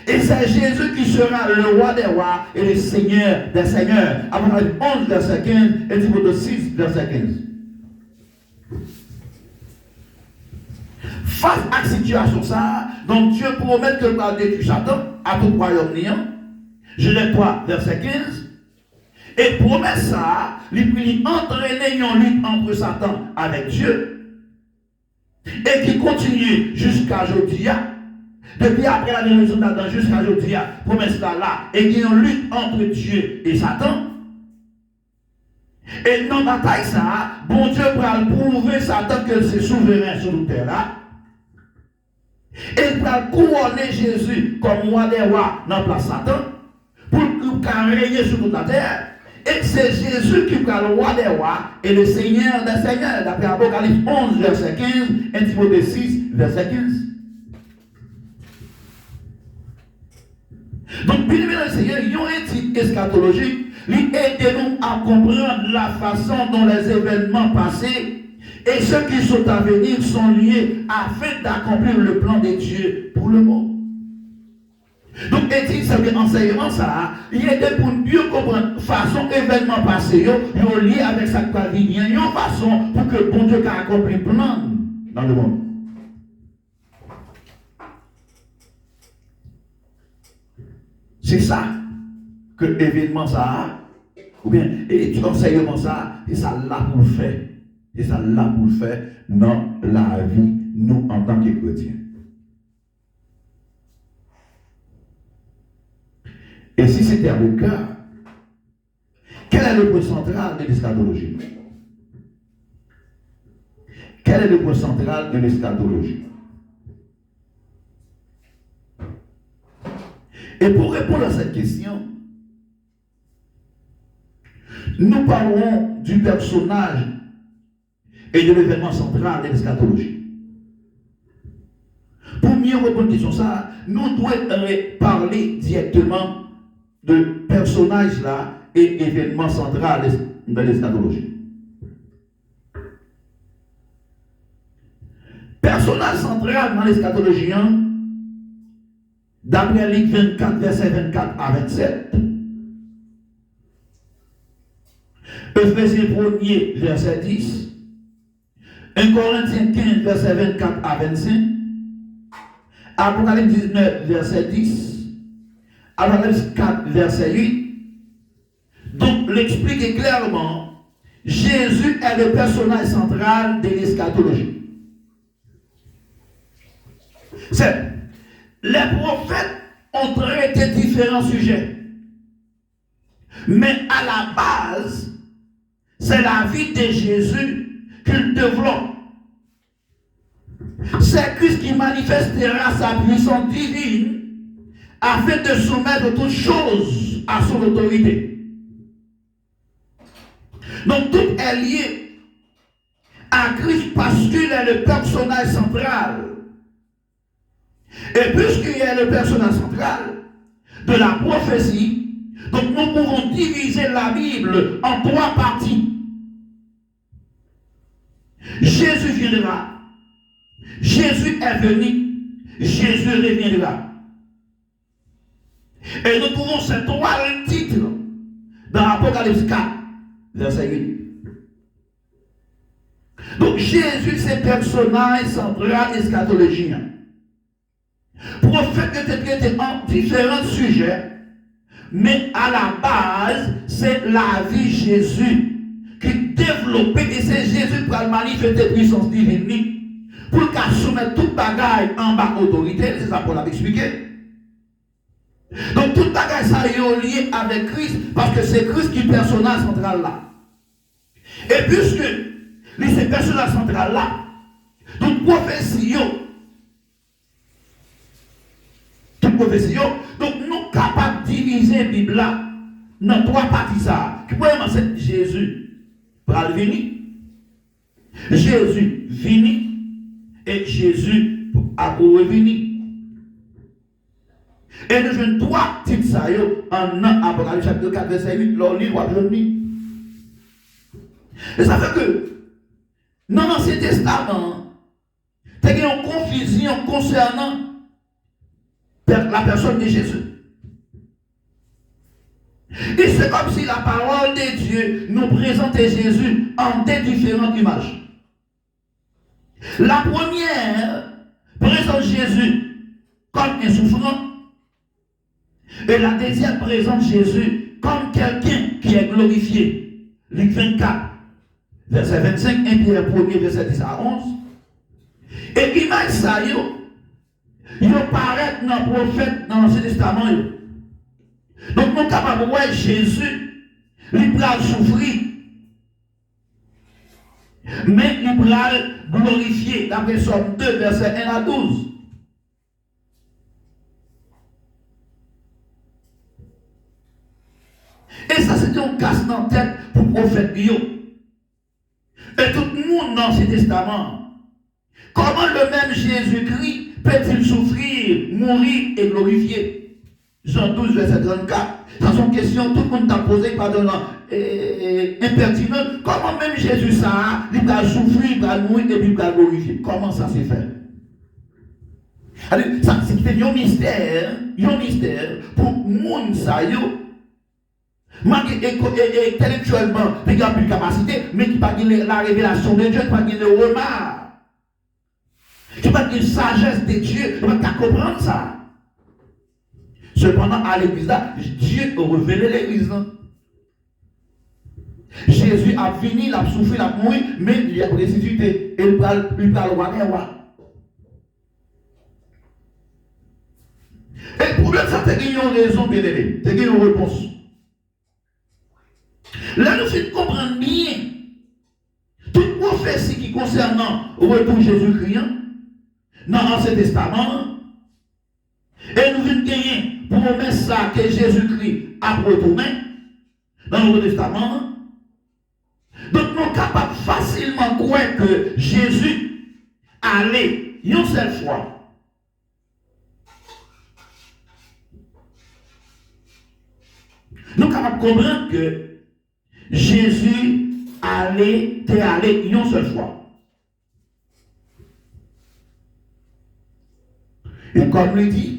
Et c'est Jésus qui sera le roi des rois et le seigneur des seigneurs. Apocalypse 11, verset 15 et Timothée 6, verset 15. Face à cette situation, ça, donc Dieu promet que va détruire Satan à tout royaume néant. Genèse 3, verset 15. Et promet ça, il entraîner une lutte entre Satan avec Dieu. Et qui continue jusqu'à aujourd'hui. Depuis après la résurrection d'Adam jusqu'à aujourd'hui, promesse là, et il y a une lutte entre Dieu et Satan. Et dans la bataille, ça, bon Dieu va prouver Satan que c'est souverain sur la terre là. Et il va couronner Jésus comme roi des rois dans la place Satan pour qu'il règne sur toute la terre. Et c'est Jésus qui est le roi des rois et le seigneur des seigneurs. D'après Apocalypse 11, verset 15, et Timothée 6, verset 15. Donc, bien aimé dans le Seigneur, il y a une étude eschatologique qui aide nous à comprendre la façon dont les événements passés et ceux qui sont à venir sont liés afin d'accomplir le plan de Dieu pour le monde. Donc, étude, ça veut enseignement, ça, il aide pour mieux comprendre la façon événements passés, ils sont liés avec sa qualité, il y a une façon pour que bon Dieu ait accompli le plan dans le monde. C'est ça que l'événement ça, ou bien l'enseignement ça, et ça là pour le faire. Et ça là pour le faire dans la vie, nous en tant que chrétiens. Et si c'était le cas, quel est le point central de l'eschatologie? Quel est le point central de l'eschatologie? Et pour répondre à cette question, nous parlerons du personnage et de l'événement central de l'eschatologie. Pour mieux répondre à cette question, nous devons parler directement de personnage là et événement central de l'eschatologie. Personnage central dans l'eschatologie, d'après Luc 24, verset 24 à 27, Ephésiens 1er, verset 10, 1 Corinthiens 15, verset 24 à 25, Apocalypse 19, verset 10, Apocalypse 4, verset 8. Donc, l'explique clairement, Jésus est le personnage central de l'eschatologie. C'est Les prophètes ont traité différents sujets. Mais à la base, c'est la vie de Jésus qu'il développe. C'est Christ qui manifestera sa puissance divine afin de soumettre toutes choses à son autorité. Donc tout est lié à Christ parce qu'il est le personnage central. Et puisqu'il est le personnage central de la prophétie, donc nous pouvons diviser la Bible en 3 parties. Jésus viendra. Jésus est venu. Jésus reviendra. Et nous trouvons ces 3 titres dans Apocalypse 4, verset 8. Donc Jésus, c'est personnage central eschatologien. Prophète qui était traité en différents sujets, mais à la base, c'est la vie de Jésus qui développait, et c'est Jésus qui a manifesté puissance divine pour qu'elle soumette toute bagaille en bas autorité, c'est ça qu'on l'a expliqué. Donc toute bagaille ça est lié avec Christ, parce que c'est Christ qui est le personnage central là. Et puisque c'est le personnage central là, toute prophétie, donc nous sommes capables de diviser la Bible là dans 3 parties ça. Premièrement, c'est Jésus va venir, Jésus vini et Jésus a revenu. Et nous avons 3 titres ça en Apocalypse chapitre 4 verset 8, l'on lit ou et ça fait que dans l'Ancien Testament, il y a une confusion concernant la personne de Jésus. Et c'est comme si la parole de Dieu nous présentait Jésus en 2 différentes images. La première présente Jésus comme un souffrant, et la deuxième présente Jésus comme quelqu'un qui est glorifié. Luc 24, verset 25, 1 Pierre 1er, verset 10 à 11. Et l'image ça, il paraît dans le prophète, dans l'Ancien Testament. Donc, nous sommes capables de voir Jésus, il va souffrir, mais il va glorifier, d'après Somme 2, verset 1 à 12. Et ça, c'était un casse dans la tête pour le prophète Bio. Et tout le monde dans l'Ancien Testament. Comment le même Jésus-Christ peut-il souffrir, mourir et glorifier? Jean 12, verset 34. Dans son question, tout le monde t'a posé, pardonnant, impertinent. Comment même Jésus ça, il va souffrir, il va mourir et puis il va glorifier? Comment ça s'est fait? Alors, ça, c'est un mystère pour le monde, ça, intellectuellement, il n'y a plus de capacité, mais qui n'a pas la révélation de Dieu, qui n'a pas de remarque. Qui n'a pas de sagesse de Dieu, qui n'a pas comprendre ça. Cependant, à l'église là, Dieu a révélé l'église là. Jésus a fini, il a souffert, il a mouru, mais il a ressuscité. Et il parle au roi. Et le problème, c'est qu'il y a une raison, bien aimé. C'est qu'il y a une réponse. Là, nous devons comprendre bien toute prophétie qui concerne le retour de Jésus-Christ dans l'Ancien Testament. Et nous devons gagner promesse ça que Jésus-Christ a retourné dans le Nouveau Testament. Donc, nous sommes capables facilement de croire que Jésus allait une seule fois. Nous sommes capables de comprendre que Jésus allait une seule fois. Et comme il dit,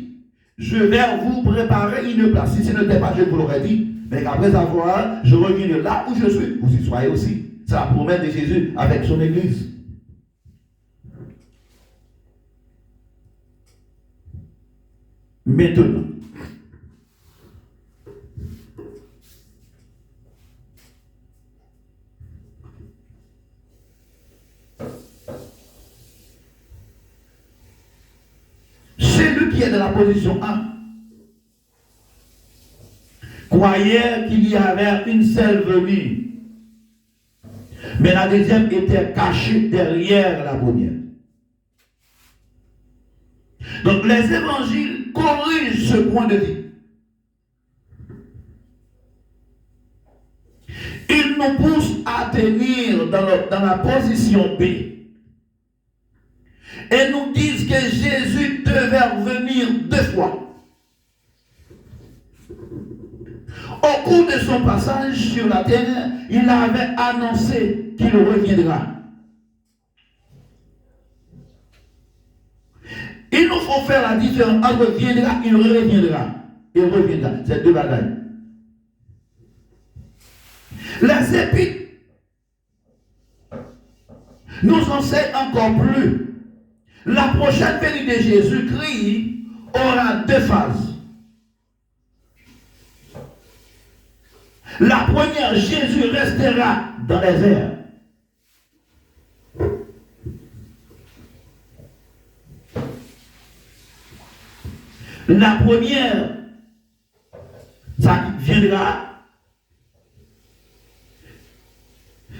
je vais vous préparer une place. Si ce n'était pas, je vous l'aurais dit. Mais après avoir, je reviens de là où je suis. Vous y soyez aussi. C'est la promesse de Jésus avec son Église. Maintenant, celui qui est dans la position 1 croyait qu'il y avait une seule venue. Mais la deuxième était cachée derrière la première. Donc les évangiles corrigent ce point de vue. Ils nous poussent à tenir dans la position B. Et nous disent que Jésus devait revenir 2 fois. Au cours de son passage sur la terre, il avait annoncé qu'il reviendra. Il nous faut faire la différence entre viendra, il reviendra. Il reviendra. C'est 2 bagages. Les épîtres nous enseignent encore plus. La prochaine venue de Jésus-Christ aura 2 phases. La première, Jésus restera dans les airs. La première, ça viendra.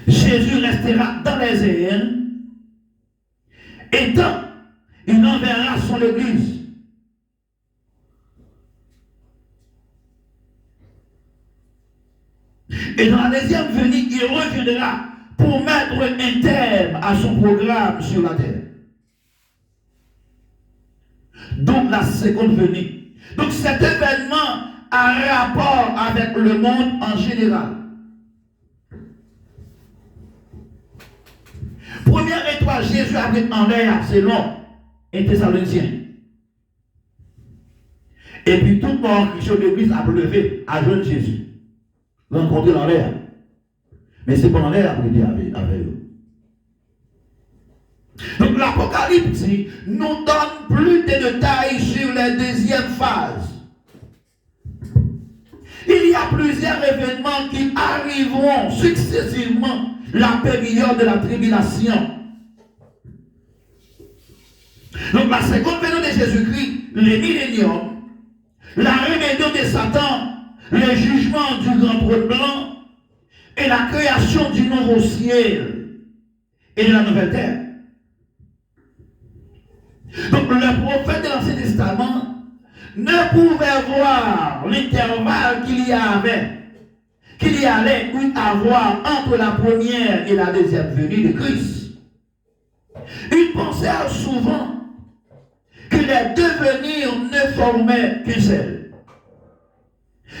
Jésus restera dans les airs. Et tant, il enverra son Église. Et dans la deuxième venue, il reviendra pour mettre un terme à son programme sur la terre. Donc la seconde venue. Donc cet événement a rapport avec le monde en général. Première étoile, Jésus a pris en l'air, selon un Thessaloniciens. Et puis tout le monde Christian de l'Église a levé à jeune Jésus. Rencontré dans l'air. Mais c'est pendant l'air qu'il était avec eux. Donc l'Apocalypse nous donne plus de détails sur la deuxième phase. Il y a plusieurs événements qui arriveront successivement la période de la tribulation. Donc la seconde venue de Jésus-Christ, les milléniums, la rébellion de Satan, le jugement du grand trône blanc et la création du nouveau ciel et de la nouvelle terre. Donc le prophète de l'Ancien Testament ne pouvait voir l'intervalle qu'il y allait avoir entre la première et la deuxième venue de Christ. Il pensait souvent que les 2 venirs ne formaient qu'une seule.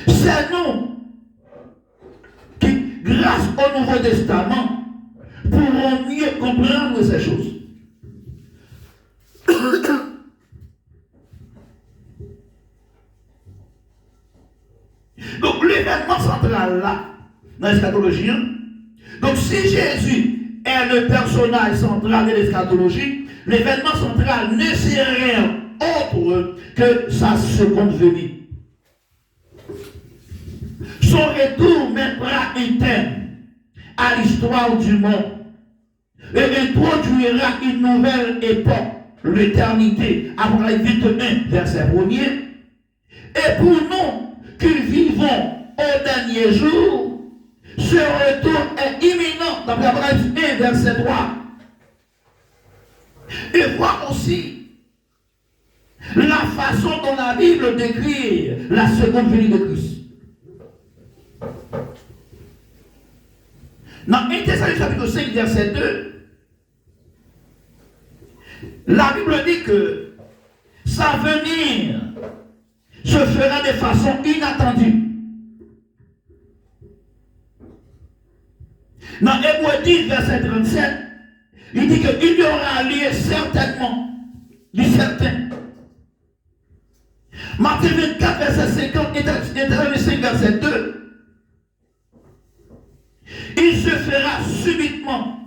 C'est nous qui, grâce au Nouveau Testament, pourrons mieux comprendre ces choses. Donc l'événement central là, dans l'eschatologie, donc si Jésus est le personnage central de l'eschatologie, l'événement central ne serait autre que sa seconde venue. Son retour mettra un terme à l'histoire du monde et introduira une nouvelle époque, l'éternité, Apocalypse 21, verset 1er. Et pour nous qui vivons au dernier jour, ce retour est imminent, d'après Apocalypse 1, verset 3. Et voir aussi la façon dont la Bible décrit la seconde venue de Christ. Dans 1 Thessaloniciens chapitre 5, verset 2, la Bible dit que sa venue se fera de façon inattendue. Dans Hébreux 10, verset 37, il dit qu'il y aura lieu certainement, du certain. Matthieu 24, verset 50, et 5, verset 2, il se fera subitement.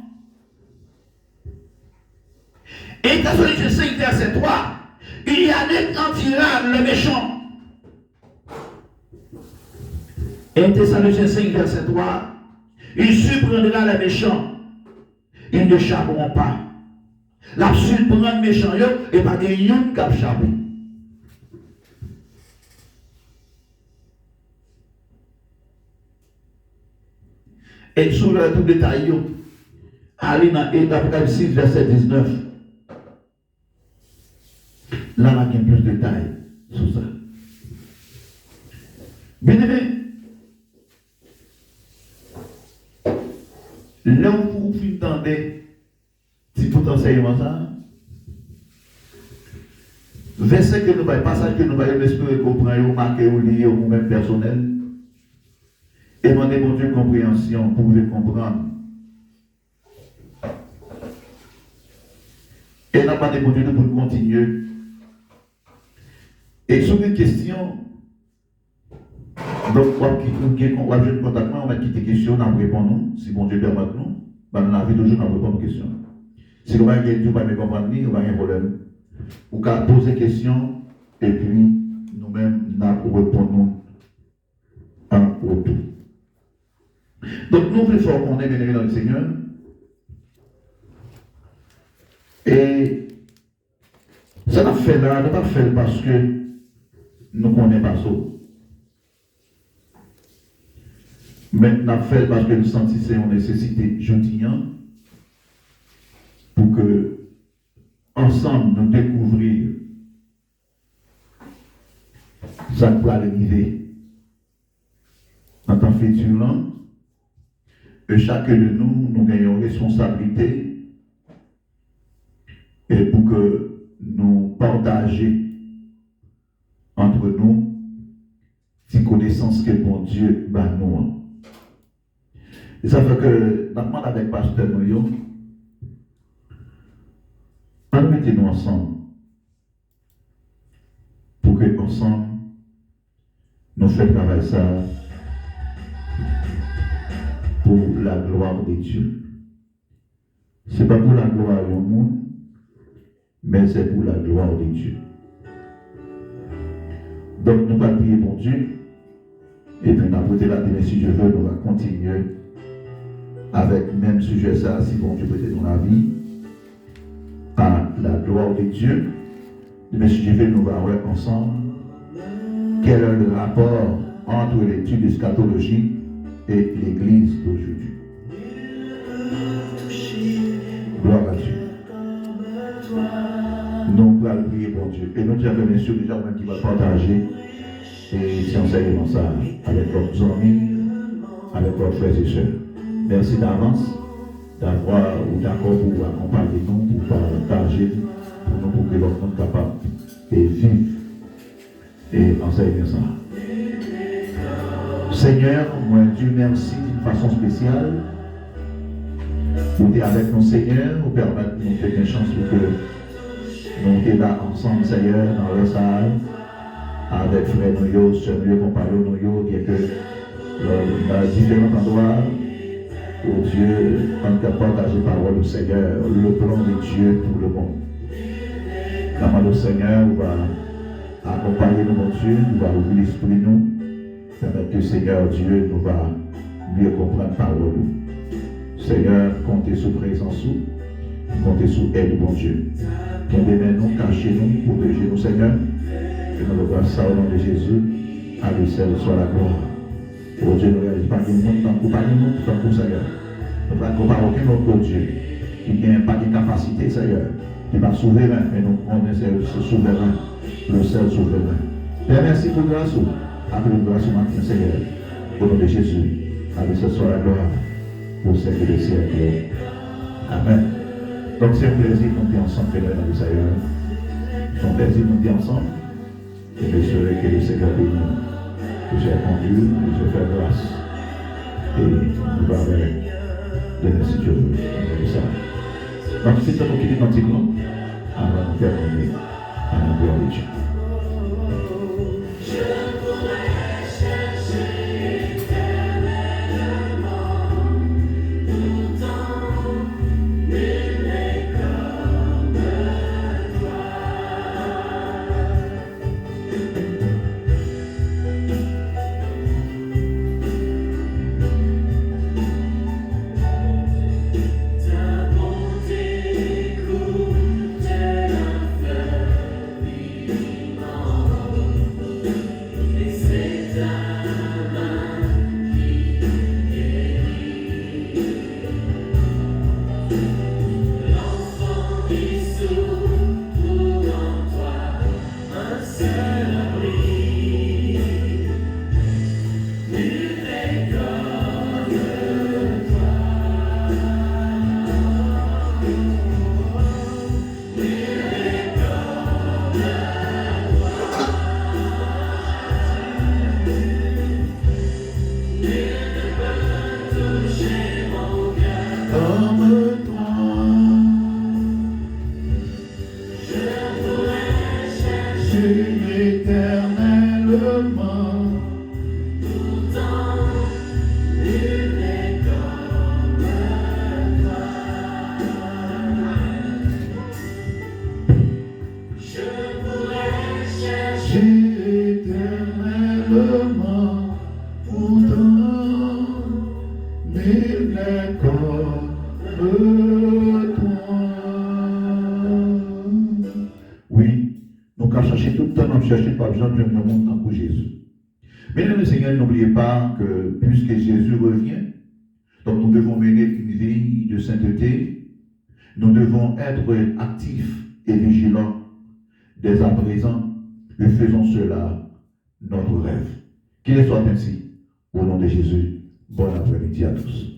Et Thessaloniciens 5, verset 3, il anéantira le méchant. Et Thessaloniciens 5, verset 3, il surprendra les méchants. Ils n'échapperont pas. L'absurde prend le méchant et pas de yon qui a échappé. Et sous le tout détail, allez dans Apocalypse 6, verset 19. Là, on a plus de détails sur ça. Bien aimé, là où vous entendez, si tout enseignement ça, verset que nous voyons, passage que nous voyons, espérer comprendre, marquer ou lire, ou même personnel, et demander mon Dieu compréhension pour vous comprendre. Et n'a pas demandé pour continuer. Et sur une question, donc, on va jouer contact, on va quitter question, on va répondre, si bon Dieu permet nous, dans la vie de jour, on va répondre aux questions. Si on va Dieu pas me comprendre, on va rien problème. On va poser des questions, et puis nous-mêmes, nous répondons en retour. Donc, nous voulons qu'on est bien dans le Seigneur. Et ça n'a fait là, nous pas fait parce que nous connaissons pas ça. Mais nous avons fait parce que nous sentissions une nécessité jeudi pour que, ensemble, nous découvrir ça qui va arriver en tant que futur. Et chacun de nous, nous gagnons responsabilité et pour que nous partagions entre nous ces connaissances que bon Dieu va nous. Et ça fait que, nous demandons avec Pasteur Noyo, nous mettons ensemble pour que ensemble nous fassions travailler ça pour la gloire de Dieu. Ce n'est pas pour la gloire du monde, mais c'est pour la gloire de Dieu. Donc nous allons prier pour Dieu, et puis après la si Dieu veut, nous allons continuer avec le même sujet ça, si bon Dieu peut être dans la vie, à la gloire de Dieu. Mais si Dieu veut, nous allons voir ensemble quel est le rapport entre l'étude eschatologique et l'Église d'aujourd'hui. Gloire à Dieu. Nous allons prier pour Dieu. Et nous disons bien sûr déjà même qui va partager et enseignement ça avec leurs amis, avec leurs frères et sœurs. Merci d'avance d'avoir ou d'accord pour accompagner nous, pour partager, pour que l'autre monde capable et vivre et enseigner ça. Seigneur, moi Dieu merci d'une façon spéciale. Vous êtes avec nous, Seigneur, vous permettez de nous faire une chance pour que nous sommes là ensemble, Seigneur, dans le salle, avec frères nous, sœurs nous, compagnons nous, bien que dans différents endroits où Dieu est capable de partager la parole du Seigneur, le plan de Dieu pour le monde. La main du Seigneur va accompagner nous, mon Dieu, nous va ouvrir l'esprit nous. Permettre que Seigneur Dieu nous va mieux comprendre la parole. Seigneur, comptez sur présence, comptez sur aide, bon Dieu. Qu'aimez-nous, cachez-nous, protégez-nous, Seigneur. Et nous le grâce au nom de Jésus, à lui seul soit la gloire. Oh Dieu, nous ne réalisons pas que nous sommes accompagnés, tant que Seigneur. Nous ne pouvons pas aucun autre Dieu qui n'a pas de capacité, Seigneur, qui va souverain, mais nous connaissons ce souverain, le seul souverain. Père, merci pour grâce. Avec le grâce au matin, Seigneur, au nom de Jésus, avec ce soir la gloire, au siècle des siècles. Amen. Donc c'est un plaisir qu'on est ensemble, Père, dans le Seigneur. C'est un plaisir qu'on est ensemble. Et je souhaite que le Seigneur bénisse, que j'ai conduit, que j'ai fait grâce. Et nous va avec le merci Dieu. Ça. Donc c'est un qui est dans le nom, avant de terminer à la gloire de Dieu. Ta bonté coule. éternellement. Pourtant, nul n'est comme toi. Je pourrais chercher Éternellement, pourtant, nul n'est comme toi. Oui, nous qu'à chercher tout le temps, nous cherchons pas besoin de nous monde tant que Jésus. Mais le Seigneur, n'oubliez pas que puisque Jésus revient, donc nous devons mener une vie de sainteté, nous devons être actifs et vigilants dès à présent, et faisons cela notre rêve. Qu'il soit ainsi, au nom de Jésus. Bon après-midi à tous.